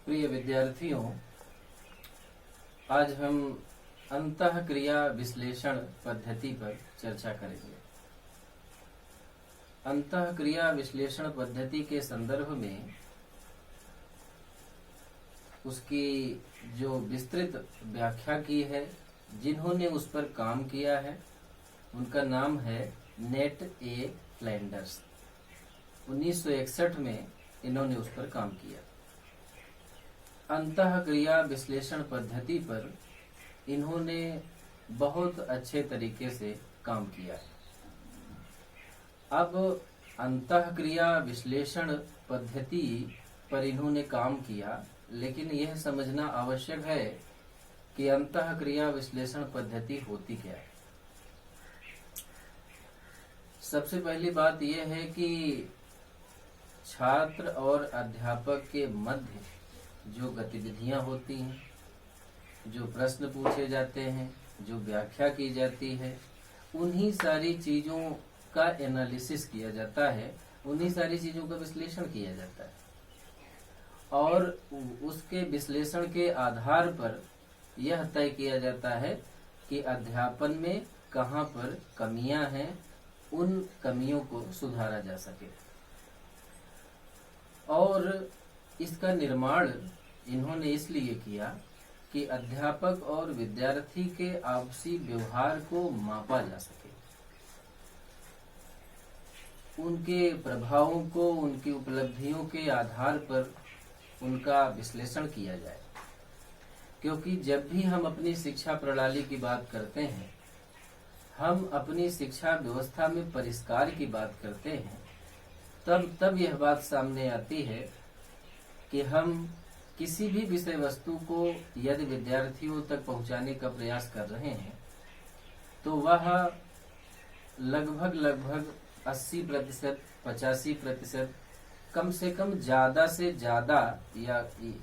प्रिय विद्यार्थियों, आज हम अंतःक्रिया विश्लेषण पद्धति पर चर्चा करेंगे। अंतःक्रिया विश्लेषण पद्धति के संदर्भ में उसकी जो विस्तृत व्याख्या की है, जिन्होंने उस पर काम किया है, उनका नाम है नेट ए फ्लैंडर्स। 1961 में इन्होंने उस पर काम किया। अंतःक्रिया विश्लेषण पद्धति पर इन्होंने बहुत अच्छे तरीके से काम किया है। अब अंतःक्रिया विश्लेषण पद्धति पर इन्होंने काम किया, लेकिन यह समझना आवश्यक है कि अंतःक्रिया विश्लेषण पद्धति होती क्या है। सबसे पहली बात यह है कि छात्र और अध्यापक के मध्य जो गतिविधियां होती हैं, जो प्रश्न पूछे जाते हैं, जो व्याख्या की जाती है, उन्हीं सारी चीजों का एनालिसिस किया जाता है, उन्हीं सारी चीजों का विश्लेषण किया जाता है और उसके विश्लेषण के आधार पर यह तय किया जाता है कि अध्यापन में कहाँ पर कमियां हैं, उन कमियों को सुधारा जा सके। और इसका निर्माण इन्होंने इसलिए किया कि अध्यापक और विद्यार्थी के आपसी व्यवहार को मापा जा सके, उनके प्रभावों को, उनकी उपलब्धियों के आधार पर उनका विश्लेषण किया जाए। क्योंकि जब भी हम अपनी शिक्षा प्रणाली की बात करते हैं, हम अपनी शिक्षा व्यवस्था में परिष्कार की बात करते हैं, तब यह बात सामने आती है कि हम किसी भी विषय वस्तु को यदि विद्यार्थियों तक पहुंचाने का प्रयास कर रहे हैं तो वह लगभग 80%, 85%, कम से कम ज्यादा से ज्यादा, या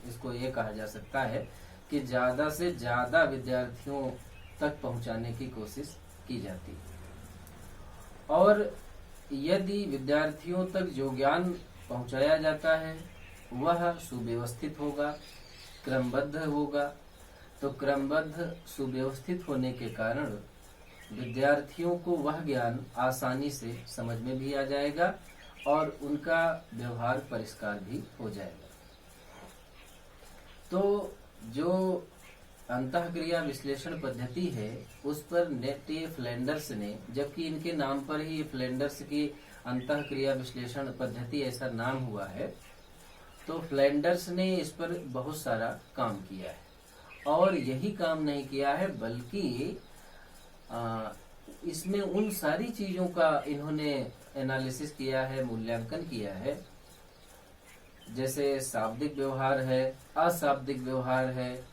इसको ये कहा जा सकता है कि ज्यादा से ज्यादा विद्यार्थियों तक पहुंचाने की कोशिश की जाती है। और यदि विद्यार्थियों तक जो ज्ञान पहुंचाया जाता है वह सुव्यवस्थित होगा, क्रमबद्ध होगा, तो क्रमबद्ध सुव्यवस्थित होने के कारण विद्यार्थियों को वह ज्ञान आसानी से समझ में भी आ जाएगा और उनका व्यवहार परिष्कार भी हो जाएगा। तो जो अंतःक्रिया विश्लेषण पद्धति है उस पर नेट ए फ्लैंडर्स ने, जबकि इनके नाम पर ही फ्लैंडर्स की अंतःक्रिया विश्लेषण पद्धति ऐसा नाम हुआ है, तो फ्लैंडर्स ने इस पर बहुत सारा काम किया है। और यही काम नहीं किया है बल्कि इसमें उन सारी चीजों का इन्होंने एनालिसिस किया है, मूल्यांकन किया है, जैसे शाब्दिक व्यवहार है, अशाब्दिक व्यवहार है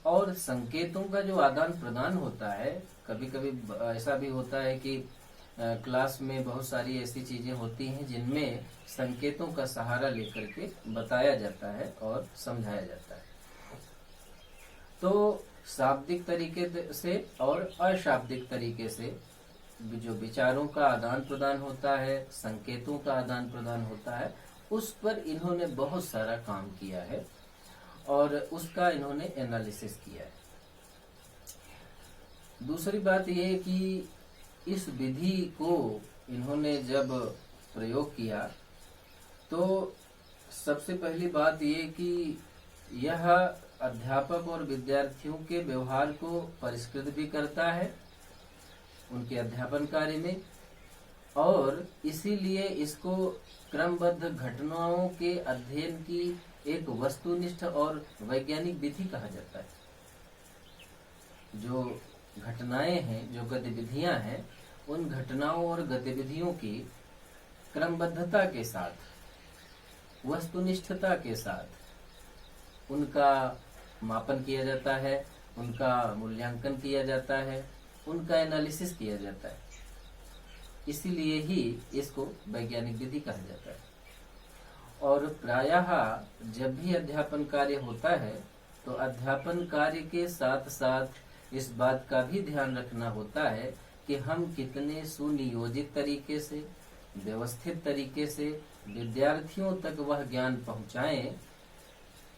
और संकेतों का जो आदान प्रदान होता है। कभी कभी ऐसा भी होता है कि क्लास में बहुत सारी ऐसी चीजें होती हैं जिनमें संकेतों का सहारा लेकर के बताया जाता है और समझाया जाता है। तो शाब्दिक तरीके से और अशाब्दिक तरीके से जो विचारों का आदान प्रदान होता है, संकेतों का आदान प्रदान होता है, उस पर इन्होंने बहुत सारा काम किया है और उसका इन्होंने एनालिसिस किया है। दूसरी बात यह कि इस विधि को इन्होंने जब प्रयोग किया तो सबसे पहली बात यह कि यह अध्यापक और विद्यार्थियों के व्यवहार को परिष्कृत भी करता है उनके अध्यापन कार्य में, और इसीलिए इसको क्रमबद्ध घटनाओं के अध्ययन की एक वस्तुनिष्ठ और वैज्ञानिक विधि कहा जाता है। जो घटनाएं हैं, जो गतिविधियां हैं, उन घटनाओं और गतिविधियों की क्रमबद्धता के साथ, वस्तुनिष्ठता के साथ उनका मापन किया जाता है, उनका मूल्यांकन किया जाता है, उनका एनालिसिस किया जाता है। इसीलिए ही इसको वैज्ञानिक विधि कहा जाता है। और प्रायः जब भी अध्यापन कार्य होता है तो अध्यापन कार्य के साथ साथ इस बात का भी ध्यान रखना होता है कि हम कितने सुनियोजित तरीके से, व्यवस्थित तरीके से विद्यार्थियों तक वह ज्ञान पहुंचाएं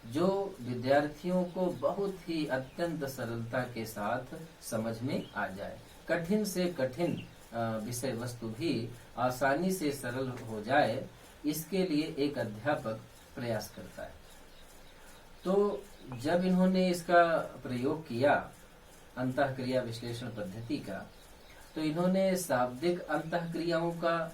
जो विद्यार्थियों को बहुत ही अत्यंत सरलता के साथ समझ में आ जाए। कठिन से कठिन विषय वस्तु भी आसानी से सरल हो जाए, इसके लिए एक अध्यापक प्रयास करता है। तो जब इन्होंने इसका प्रयोग किया अंतःक्रिया विश्लेषण पद्धति का, तो इन्होंने शाब्दिक अंतःक्रियाओं का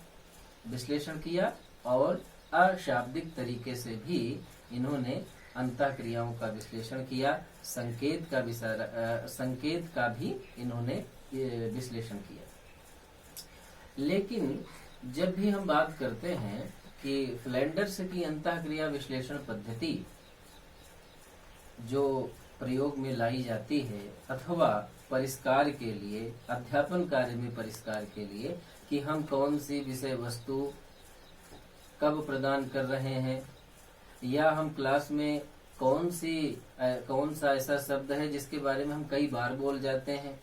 विश्लेषण किया और अशाब्दिक तरीके से भी इन्होंने अंतःक्रियाओं का विश्लेषण किया। संकेत का भी इन्होंने विश्लेषण किया। लेकिन जब भी हम बात करते हैं कि फ्लैंडर्स की अंतःक्रिया विश्लेषण पद्धति जो प्रयोग में लाई जाती है अथवा परिष्कार के लिए, अध्यापन कार्य में परिष्कार के लिए, कि हम कौन सी विषय वस्तु कब प्रदान कर रहे हैं, या हम क्लास में कौन सा ऐसा शब्द है जिसके बारे में हम कई बार बोल जाते हैं,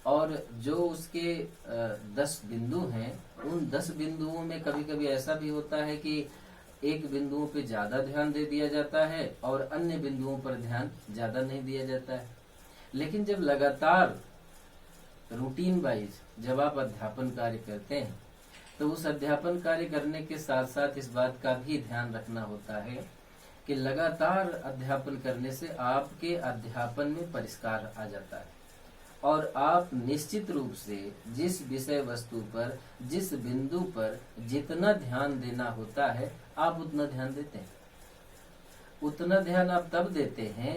और जो उसके 10 बिंदु हैं, उन 10 बिंदुओं में कभी कभी ऐसा भी होता है कि एक बिंदुओं पे ज्यादा ध्यान दे दिया जाता है और अन्य बिंदुओं पर ध्यान ज्यादा नहीं दिया जाता है। लेकिन जब लगातार रूटीन वाइज जब आप अध्यापन कार्य करते हैं, तो उस अध्यापन कार्य करने के साथ साथ इस बात का भी ध्यान रखना होता है कि लगातार अध्यापन करने से आपके अध्यापन में परिष्कार आ जाता है और आप निश्चित रूप से जिस विषय वस्तु पर, जिस बिंदु पर जितना ध्यान देना होता है, आप उतना ध्यान देते हैं। उतना ध्यान आप तब देते हैं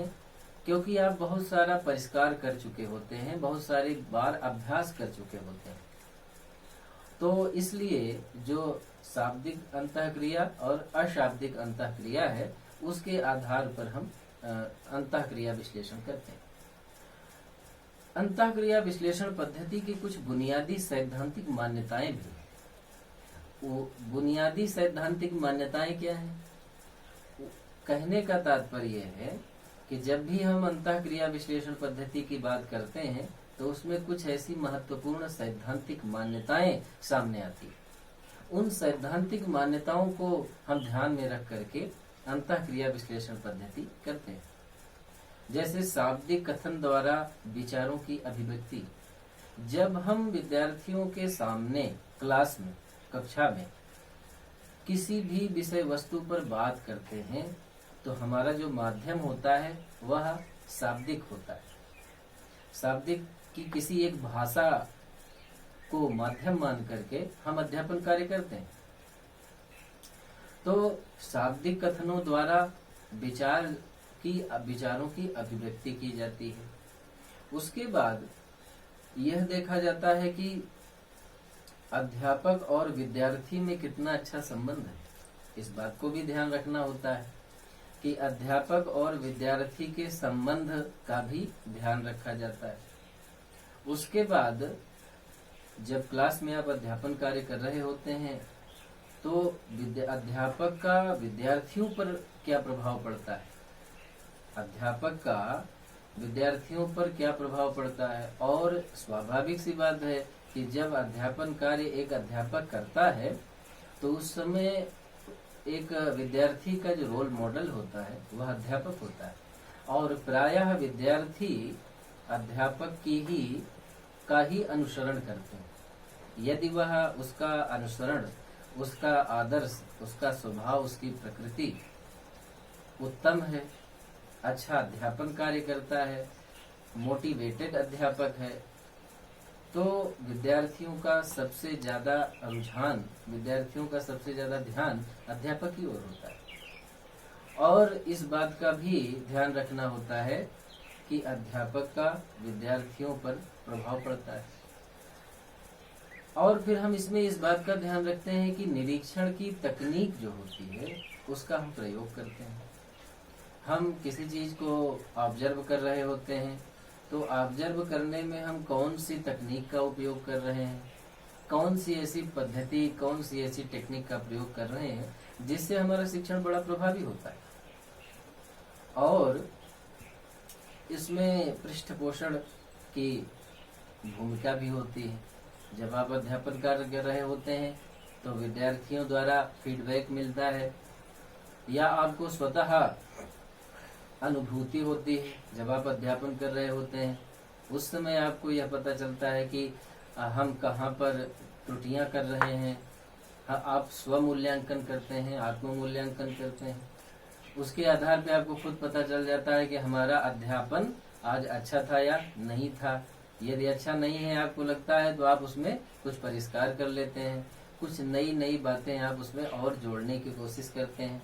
क्योंकि आप बहुत सारा परिष्कार कर चुके होते हैं, बहुत सारी बार अभ्यास कर चुके होते हैं। तो इसलिए जो शाब्दिक अंतःक्रिया और अशाब्दिक अंतःक्रिया है, उसके आधार पर हम अंतःक्रिया विश्लेषण करते हैं। अंतःक्रिया विश्लेषण पद्धति की कुछ बुनियादी सैद्धांतिक मान्यताएं भी हैं। वो बुनियादी सैद्धांतिक मान्यताएं क्या है? कहने का तात्पर्य है कि जब भी हम अंतःक्रिया विश्लेषण पद्धति की बात करते हैं, तो उसमें कुछ ऐसी महत्वपूर्ण सैद्धांतिक मान्यताएं सामने आती। उन सैद्धांतिक मान्यताओं को हम ध्यान में रख करके अंतःक्रिया विश्लेषण पद्धति करते हैं। जैसे शाब्दिक कथन द्वारा विचारों की अभिव्यक्ति। जब हम विद्यार्थियों के सामने क्लास में, कक्षा में किसी भी विषय वस्तु पर बात करते हैं, तो हमारा जो माध्यम होता है वह शाब्दिक होता है। शाब्दिक की किसी एक भाषा को माध्यम मान करके हम अध्यापन कार्य करते हैं। तो शाब्दिक कथनों द्वारा विचारों की अभिव्यक्ति की जाती है। उसके बाद यह देखा जाता है कि अध्यापक और विद्यार्थी में कितना अच्छा संबंध है। इस बात को भी ध्यान रखना होता है कि अध्यापक और विद्यार्थी के संबंध का भी ध्यान रखा जाता है। उसके बाद जब क्लास में आप अध्यापन कार्य कर रहे होते हैं, तो अध्यापक का विद्यार्थियों पर क्या प्रभाव पड़ता है, अध्यापक का विद्यार्थियों पर क्या प्रभाव पड़ता है। और स्वाभाविक सी बात है कि जब अध्यापन कार्य एक अध्यापक करता है, तो उस समय एक विद्यार्थी का जो रोल मॉडल होता है वह अध्यापक होता है, और प्रायः विद्यार्थी अध्यापक का ही अनुसरण करते हैं। यदि वह उसका अनुसरण, उसका आदर्श, उसका स्वभाव, उसकी प्रकृति उत्तम है, अच्छा अध्यापन कार्य करता है, मोटिवेटेड अध्यापक है, तो विद्यार्थियों का सबसे ज्यादा रुझान, विद्यार्थियों का सबसे ज्यादा ध्यान अध्यापक की ओर होता है। और इस बात का भी ध्यान रखना होता है कि अध्यापक का विद्यार्थियों पर प्रभाव पड़ता है। और फिर हम इसमें इस बात का ध्यान रखते हैं कि निरीक्षण की तकनीक जो होती है उसका हम प्रयोग करते हैं। हम किसी चीज को ऑब्जर्व कर रहे होते हैं, तो ऑब्जर्व करने में हम कौन सी तकनीक का उपयोग कर रहे हैं, कौन सी ऐसी पद्धति, कौन सी ऐसी टेक्निक का प्रयोग कर रहे हैं जिससे हमारा शिक्षण बड़ा प्रभावी होता है। और इसमें पृष्ठपोषण की भूमिका भी होती है। जब आप अध्यापन कार्य कर रहे होते हैं, तो विद्यार्थियों द्वारा फीडबैक मिलता है, या आपको स्वतः अनुभूति होती है जब आप अध्यापन कर रहे होते हैं, उस समय आपको यह पता चलता है कि हम कहाँ पर त्रुटियां कर रहे हैं। आप स्व मूल्यांकन करते हैं, आत्म मूल्यांकन करते हैं, उसके आधार पे आपको खुद पता चल जाता है कि हमारा अध्यापन आज अच्छा था या नहीं था। यदि अच्छा नहीं है आपको लगता है तो आप उसमें कुछ परिष्कार कर लेते हैं, कुछ नई नई बातें आप उसमें और जोड़ने की कोशिश करते हैं।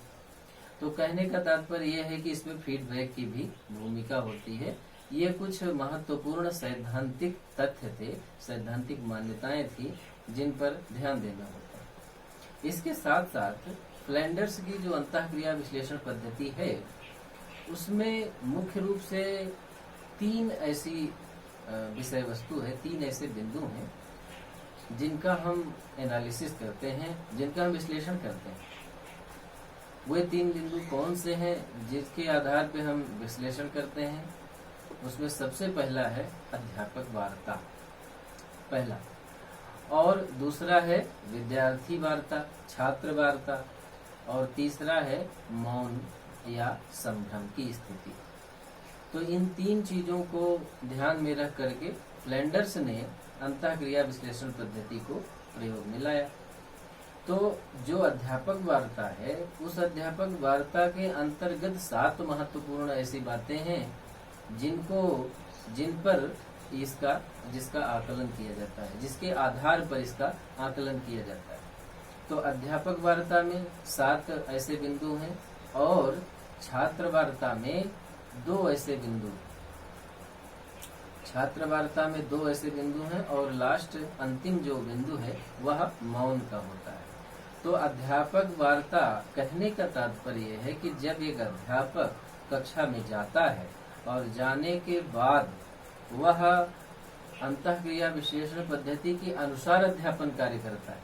तो कहने का तात्पर्य यह है कि इसमें फीडबैक की भी भूमिका होती है। ये कुछ महत्वपूर्ण सैद्धांतिक तथ्य थे, सैद्धांतिक मान्यताएं थी जिन पर ध्यान देना होता है। इसके साथ साथ फ्लैंडर्स की जो अंतःक्रिया विश्लेषण पद्धति है उसमें मुख्य रूप से 3 ऐसी विषय वस्तु है, 3 ऐसे बिंदु हैं जिनका हम एनालिसिस करते हैं, जिनका हम विश्लेषण करते हैं। वे 3 बिंदु कौन से हैं जिसके आधार पे हम विश्लेषण करते हैं? उसमें सबसे पहला है अध्यापक वार्ता, पहला, और दूसरा है विद्यार्थी वार्ता, छात्र वार्ता, और तीसरा है मौन या संभ्रम की स्थिति। तो इन 3 चीजों को ध्यान में रख करके फ्लैंडर्स ने अंतःक्रिया विश्लेषण पद्धति को प्रयोग में लाया। तो जो अध्यापक वार्ता है, उस अध्यापक वार्ता के अंतर्गत 7 महत्वपूर्ण ऐसी बातें हैं जिन पर जिसका आकलन किया जाता है, जिसके आधार पर इसका आकलन किया जाता है। तो अध्यापक वार्ता में 7 ऐसे बिंदु हैं और छात्र वार्ता में 2 ऐसे बिंदु, छात्र वार्ता में 2 ऐसे बिंदु हैं और लास्ट अंतिम जो बिंदु है वह मौन का होता है। तो अध्यापक वार्ता कहने का तात्पर्य है कि जब एक अध्यापक कक्षा में जाता है और जाने के बाद वह अंतःक्रिया विश्लेषण पद्धति के अनुसार अध्यापन कार्य करता है,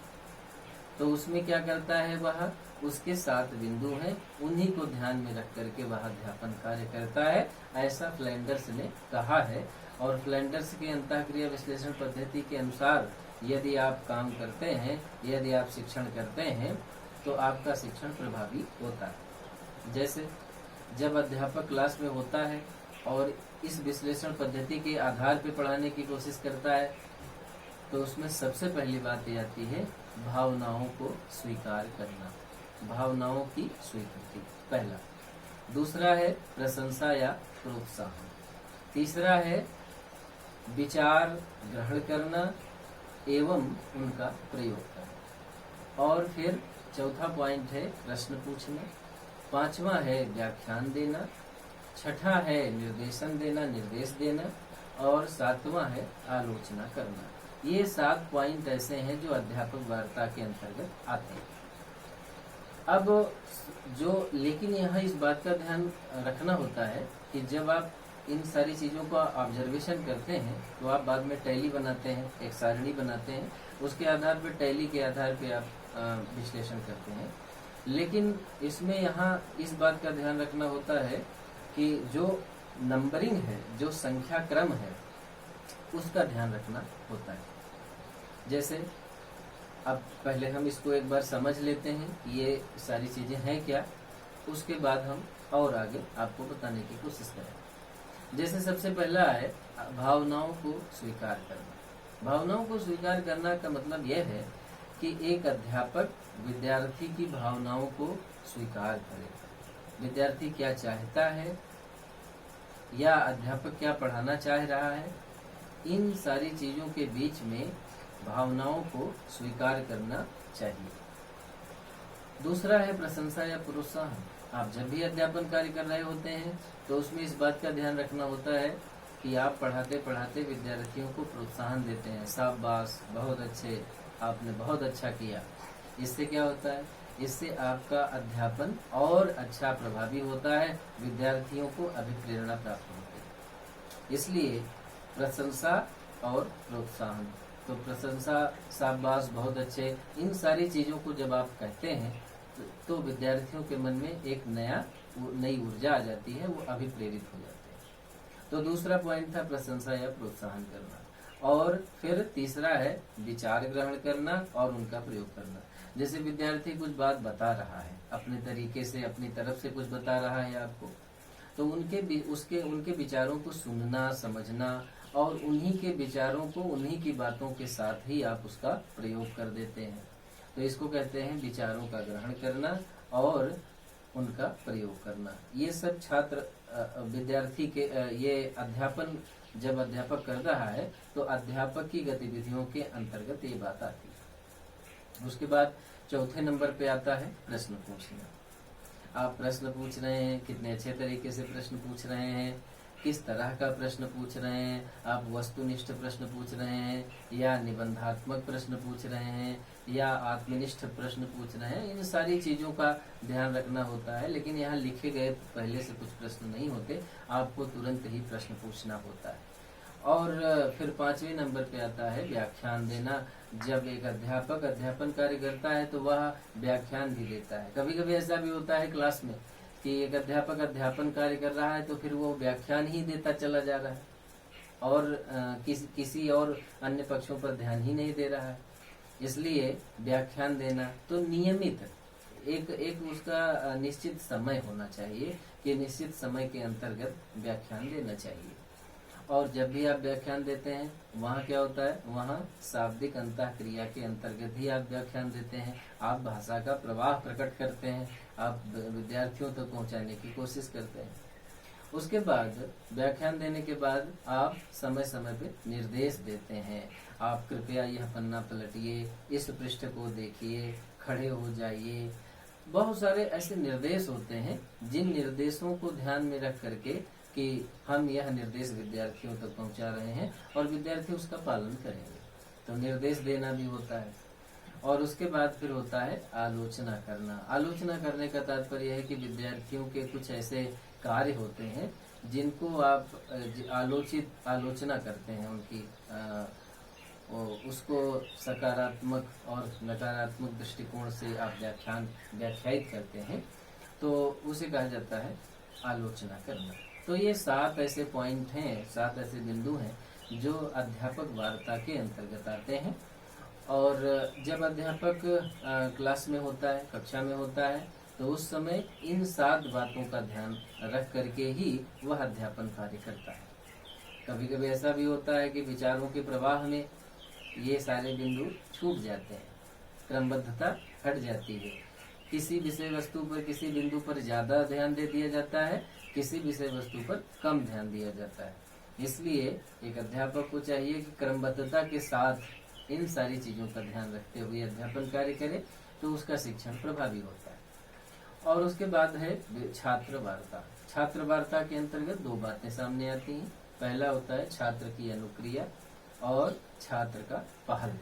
तो उसमें क्या करता है, वह उसके 7 बिंदु हैं, उन्हीं को ध्यान में रख करके वह अध्यापन कार्य करता है, ऐसा फ्लैंडर्स ने कहा है। और फ्लैंडर्स के अंतःक्रिया विश्लेषण पद्धति के अनुसार यदि आप काम करते हैं, यदि आप शिक्षण करते हैं, तो आपका शिक्षण प्रभावी होता है। जैसे जब अध्यापक क्लास में होता है और इस विश्लेषण पद्धति के आधार पर पढ़ाने की कोशिश करता है, तो उसमें सबसे पहली बात ये आती है भावनाओं को स्वीकार करना, भावनाओं की स्वीकृति, पहला। दूसरा है प्रशंसा या प्रोत्साहन। तीसरा है विचार ग्रहण करना एवं उनका प्रयोग करना। और फिर चौथा पॉइंट है प्रश्न पूछना। 5वां है व्याख्यान देना। 6ठा है निर्देशन देना, निर्देश देना। और 7वां है आलोचना करना। ये 7 पॉइंट ऐसे हैं जो अध्यापक वार्ता के अंतर्गत आते हैं। अब लेकिन यहाँ इस बात का ध्यान रखना होता है कि जब आप इन सारी चीजों का ऑब्जर्वेशन करते हैं तो आप बाद में टैली बनाते हैं, एक सारणी बनाते हैं, उसके आधार पर टैली के आधार पे आप विश्लेषण करते हैं। लेकिन इसमें यहाँ इस बात का ध्यान रखना होता है कि जो नंबरिंग है, जो संख्या क्रम है, उसका ध्यान रखना होता है। जैसे अब पहले हम इसको एक बार समझ लेते हैं कि ये सारी चीजें हैं क्या, उसके बाद हम और आगे आपको बताने की कोशिश करें। जैसे सबसे पहला है भावनाओं को स्वीकार करना। भावनाओं को स्वीकार करना का मतलब यह है कि एक अध्यापक विद्यार्थी की भावनाओं को स्वीकार करे। विद्यार्थी क्या चाहता है या अध्यापक क्या पढ़ाना चाह रहा है, इन सारी चीजों के बीच में भावनाओं को स्वीकार करना चाहिए। दूसरा है प्रशंसा या प्रोत्साहन। आप जब भी अध्यापन कार्य कर रहे होते हैं तो उसमें इस बात का ध्यान रखना होता है कि आप पढ़ाते पढ़ाते विद्यार्थियों को प्रोत्साहन देते हैं, शाबाश, बहुत अच्छे, आपने बहुत अच्छा किया। इससे क्या होता है, इससे आपका अध्यापन और अच्छा प्रभावी होता है, विद्यार्थियों को अभिप्रेरणा प्राप्त होती है। इसलिए प्रशंसा और प्रोत्साहन, तो प्रशंसा, शाबाश, बहुत अच्छे, इन सारी चीजों को जब आप कहते हैं तो विद्यार्थियों के मन में एक नई ऊर्जा आ जाती है, वो अभिप्रेरित हो जाते हैं। तो दूसरा पॉइंट था प्रशंसा या प्रोत्साहन करना। और फिर तीसरा है विचार ग्रहण करना और उनका प्रयोग करना। जैसे विद्यार्थी कुछ बात बता रहा है, अपने तरीके से अपनी तरफ से कुछ बता रहा है आपको, तो उनके विचारों को सुनना, समझना और उन्हीं के विचारों को, उन्हीं की बातों के साथ ही आप उसका प्रयोग कर देते हैं। तो इसको कहते हैं विचारों का ग्रहण करना और उनका प्रयोग करना। ये सब छात्र विद्यार्थी के ये अध्यापन जब अध्यापक कर रहा है तो अध्यापक की गतिविधियों के अंतर्गत ये बात आती है। उसके बाद चौथे नंबर पे आता है प्रश्न पूछना। आप प्रश्न पूछ रहे हैं, कितने अच्छे तरीके से प्रश्न पूछ रहे हैं, किस तरह का प्रश्न पूछ रहे हैं, आप वस्तुनिष्ठ प्रश्न पूछ रहे हैं या निबंधात्मक प्रश्न पूछ रहे हैं या आत्मनिष्ठ प्रश्न पूछ रहे हैं, इन सारी चीजों का ध्यान रखना होता है। लेकिन यहाँ लिखे गए पहले से कुछ प्रश्न नहीं होते, आपको तुरंत ही प्रश्न पूछना होता है। और फिर 5वें नंबर पे आता है व्याख्यान देना। जब एक अध्यापक अध्यापन कार्य करता है तो वह व्याख्यान भी देता है। कभी कभी ऐसा भी होता है क्लास में कि एक अध्यापक अध्यापन कार्य कर रहा है तो फिर वो व्याख्यान ही देता चला जा रहा है और किसी और अन्य पक्षों पर ध्यान ही नहीं दे रहा है। इसलिए व्याख्यान देना तो नियमित एक उसका निश्चित समय होना चाहिए कि निश्चित समय के अंतर्गत व्याख्यान देना चाहिए। और जब भी आप व्याख्यान देते हैं वहाँ क्या होता है, वहाँ शाब्दिक अंतःक्रिया के अंतर्गत ही आप व्याख्यान देते हैं। आप भाषा का प्रवाह प्रकट करते हैं, आप विद्यार्थियों तक पहुँचाने की कोशिश करते हैं। उसके बाद व्याख्यान देने के बाद आप समय समय पे निर्देश देते हैं। आप कृपया यह पन्ना पलटिए, इस पृष्ठ को देखिए, खड़े हो जाइए। बहुत सारे ऐसे निर्देश होते हैं जिन निर्देशों को ध्यान में रख करके कि हम यह निर्देश विद्यार्थियों तक पहुंचा रहे हैं और विद्यार्थी उसका पालन करेंगे, तो निर्देश देना भी होता है। और उसके बाद फिर होता है आलोचना करना। आलोचना करने का तात्पर्य है कि विद्यार्थियों के कुछ ऐसे कार्य होते हैं जिनको आप आलोचना करते हैं, उनकी उसको सकारात्मक और नकारात्मक दृष्टिकोण से आप व्याख्यायित करते हैं, तो उसे कहा जाता है आलोचना करना। तो ये 7 ऐसे पॉइंट हैं, 7 ऐसे बिंदु हैं जो अध्यापक वार्ता के अंतर्गत आते हैं। और जब अध्यापक क्लास में होता है, कक्षा में होता है, तो उस समय इन 7 बातों का ध्यान रख करके ही वह अध्यापन कार्य करता है। कभी कभी ऐसा भी होता है कि विचारों के प्रवाह में ये सारे बिंदु छूट जाते हैं, क्रमबद्धता हट जाती है। किसी विषय वस्तु पर, किसी बिंदु पर ज्यादा ध्यान दे दिया जाता है, किसी विषय वस्तु पर कम ध्यान दिया जाता है। इसलिए एक अध्यापक को चाहिए कि क्रमबद्धता के साथ इन सारी चीजों का ध्यान रखते हुए अध्यापन कार्य करे, तो उसका शिक्षण प्रभावी होता है। और उसके बाद है छात्र वार्ता। छात्र वार्ता के अंतर्गत 2 बातें सामने आती हैं। पहला होता है छात्र की अनुक्रिया और छात्र का पहल।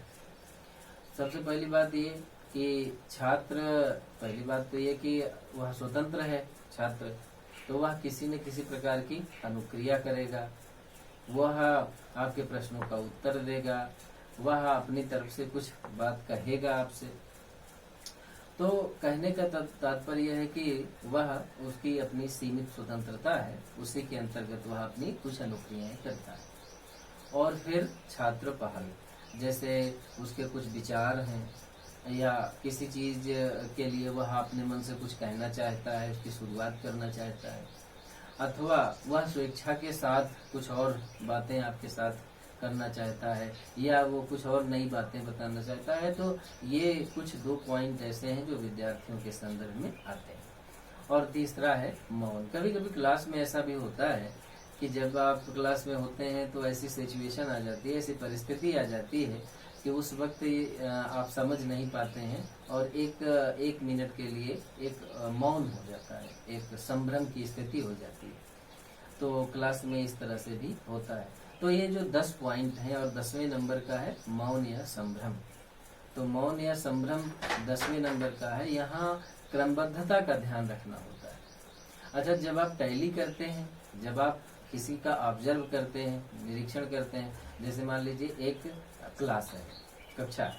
सबसे पहली बात ये कि पहली बात तो ये कि वह स्वतंत्र है छात्र, तो वह किसी न किसी प्रकार की अनुक्रिया करेगा, वह आपके प्रश्नों का उत्तर देगा, वह अपनी तरफ से कुछ बात कहेगा आपसे। तो कहने का तात्पर्य है कि वह उसकी अपनी सीमित स्वतंत्रता है, उसी के अंतर्गत वह अपनी कुछ अनुक्रियाएं करता है। और फिर छात्र पहल, जैसे उसके कुछ विचार हैं या किसी चीज के लिए वह अपने मन से कुछ कहना चाहता है, उसकी शुरुआत करना चाहता है, अथवा वह स्वेच्छा के साथ कुछ और बातें आपके साथ करना चाहता है या वो कुछ और नई बातें बताना चाहता है, तो ये कुछ 2 पॉइंट ऐसे हैं जो विद्यार्थियों के संदर्भ में आते हैं। और तीसरा है मौन। कभी कभी क्लास में ऐसा भी होता है कि जब आप क्लास में होते हैं तो ऐसी सिचुएशन आ जाती है, ऐसी परिस्थिति आ जाती है कि उस वक्त आप समझ नहीं पाते हैं और एक मिनट के लिए एक मौन हो जाता है, एक संभ्रम की स्थिति हो जाती है। तो क्लास में इस तरह से भी होता है। तो ये जो 10 पॉइंट हैं और 10वें नंबर का है मौन या संभ्रम। तो मौन या संभ्रम 10वें नंबर का है। यहाँ क्रमबद्धता का ध्यान रखना होता है। अच्छा, जब आप टैली करते हैं, जब आप किसी का ऑब्जर्व करते हैं, निरीक्षण करते हैं, जैसे मान लीजिए एक क्लास है, कक्षा,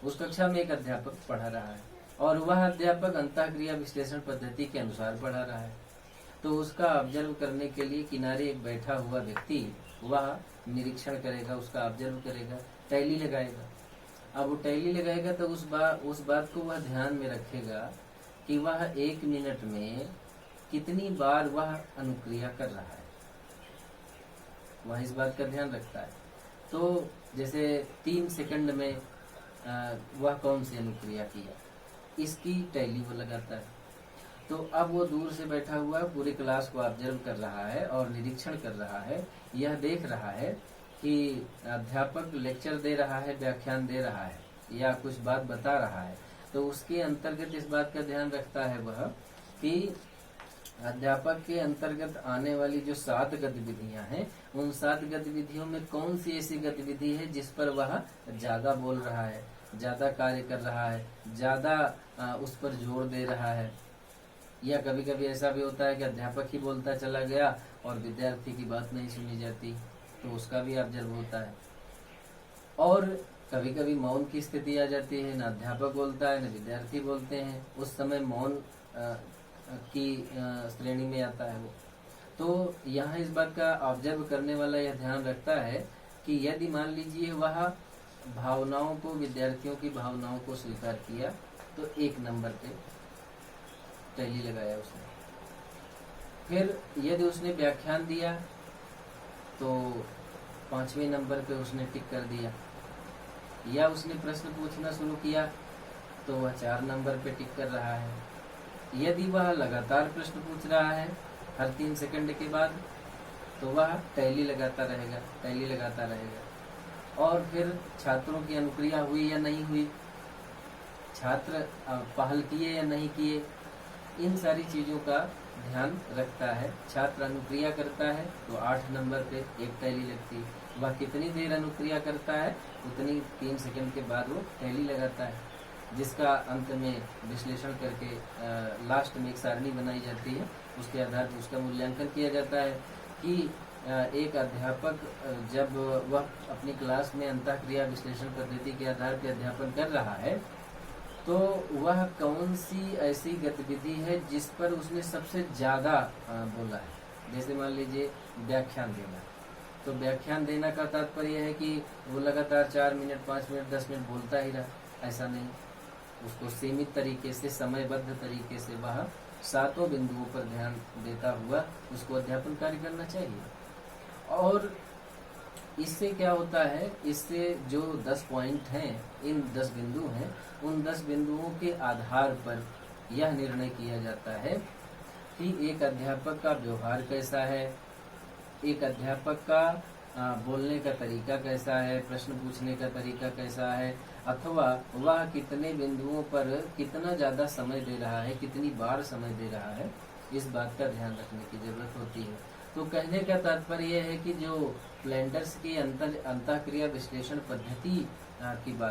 उस कक्षा में एक अध्यापक पढ़ा रहा है और वह अध्यापक अंतःक्रिया विश्लेषण पद्धति के अनुसार पढ़ा रहा है तो उसका ऑब्जर्व करने के लिए किनारे एक बैठा हुआ व्यक्ति वह निरीक्षण करेगा, उसका ऑब्जर्व करेगा, टैली लगाएगा। अब वो टैली लगाएगा तो उस बात को वह ध्यान में रखेगा कि वह 1 मिनट में कितनी बार वह अनुक्रिया कर रहा है, वह इस बात का ध्यान रखता है। तो जैसे 3 सेकंड में वह कौन सी अनुक्रिया किया, इसकी टैली वो लगाता है। तो अब वो दूर से बैठा हुआ पूरी क्लास को ऑब्जर्व कर रहा है और निरीक्षण कर रहा है, यह देख रहा है कि अध्यापक लेक्चर दे रहा है, व्याख्यान दे रहा है या कुछ बात बता रहा है। तो उसके अंतर्गत इस बात का ध्यान रखता है वह कि अध्यापक के अंतर्गत आने वाली जो 7 गतिविधियां हैं, उन 7 गतिविधियों में कौन सी ऐसी गतिविधि है जिस पर वह ज्यादा बोल रहा है, ज्यादा कार्य कर रहा है, ज्यादा उस पर जोर दे रहा है। या कभी कभी ऐसा भी होता है कि अध्यापक ही बोलता चला गया और विद्यार्थी की बात नहीं सुनी जाती, तो उसका भी ऑब्जर्व होता है। और कभी कभी मौन की स्थिति आ जाती है, न अध्यापक बोलता है न विद्यार्थी बोलते हैं, उस समय मौन की श्रेणी में आता है वो। तो यहाँ इस बात का ऑब्जर्व करने वाला यह ध्यान रखता है कि यदि मान लीजिए वह भावनाओं को, विद्यार्थियों की भावनाओं को स्वीकार किया तो 1 नंबर पे टैली लगाया उसने। फिर यदि उसने व्याख्यान दिया तो 5वें नंबर पे उसने टिक कर दिया, या उसने प्रश्न पूछना शुरू किया तो वह 4 नंबर पे टिक कर रहा है। यदि वह लगातार प्रश्न पूछ रहा है हर 3 सेकंड के बाद तो वह टैली लगाता रहेगा, टैली लगाता रहेगा। और फिर छात्रों की अनुक्रिया हुई या नहीं हुई, छात्र पहल किए या नहीं किए, इन सारी चीजों का ध्यान रखता है। छात्र अनुक्रिया करता है तो 8 नंबर पे 1 टैली लगती है। वह कितनी देर अनुक्रिया करता है उतनी 3 सेकंड के बाद वो टैली लगाता है, जिसका अंत में विश्लेषण करके लास्ट में एक सारणी बनाई जाती है। उसके आधार पर उसका मूल्यांकन किया जाता है कि एक अध्यापक जब वह अपनी क्लास में अंतःक्रिया विश्लेषण पद्धति के आधार पर अध्यापन कर रहा है तो वह कौन सी ऐसी गतिविधि है जिस पर उसने सबसे ज्यादा बोला है। जैसे मान लीजिए व्याख्यान देना, तो व्याख्यान देना का तात्पर्य है कि वो लगातार 4 मिनट, 5 मिनट, 10 मिनट बोलता ही रहा, ऐसा नहीं। उसको सीमित तरीके से, समयबद्ध तरीके से वह 7 बिंदुओं पर ध्यान देता हुआ उसको अध्यापन कार्य करना चाहिए। और इससे क्या होता है, इससे जो 10 पॉइंट हैं, इन 10 बिंदु हैं, उन 10 बिंदुओं के आधार पर यह निर्णय किया जाता है कि एक अध्यापक का व्यवहार कैसा है, एक अध्यापक का बोलने का तरीका कैसा है, प्रश्न पूछने का तरीका कैसा है, अथवा वह कितने बिंदुओं पर कितना ज्यादा समय दे रहा है, कितनी बार समय दे रहा है, इस बात का ध्यान रखने की जरूरत होती है। तो कहने का तात्पर्य यह है कि जो प्लेंडर्स की अंतःक्रिया विश्लेषण पद्धति की बात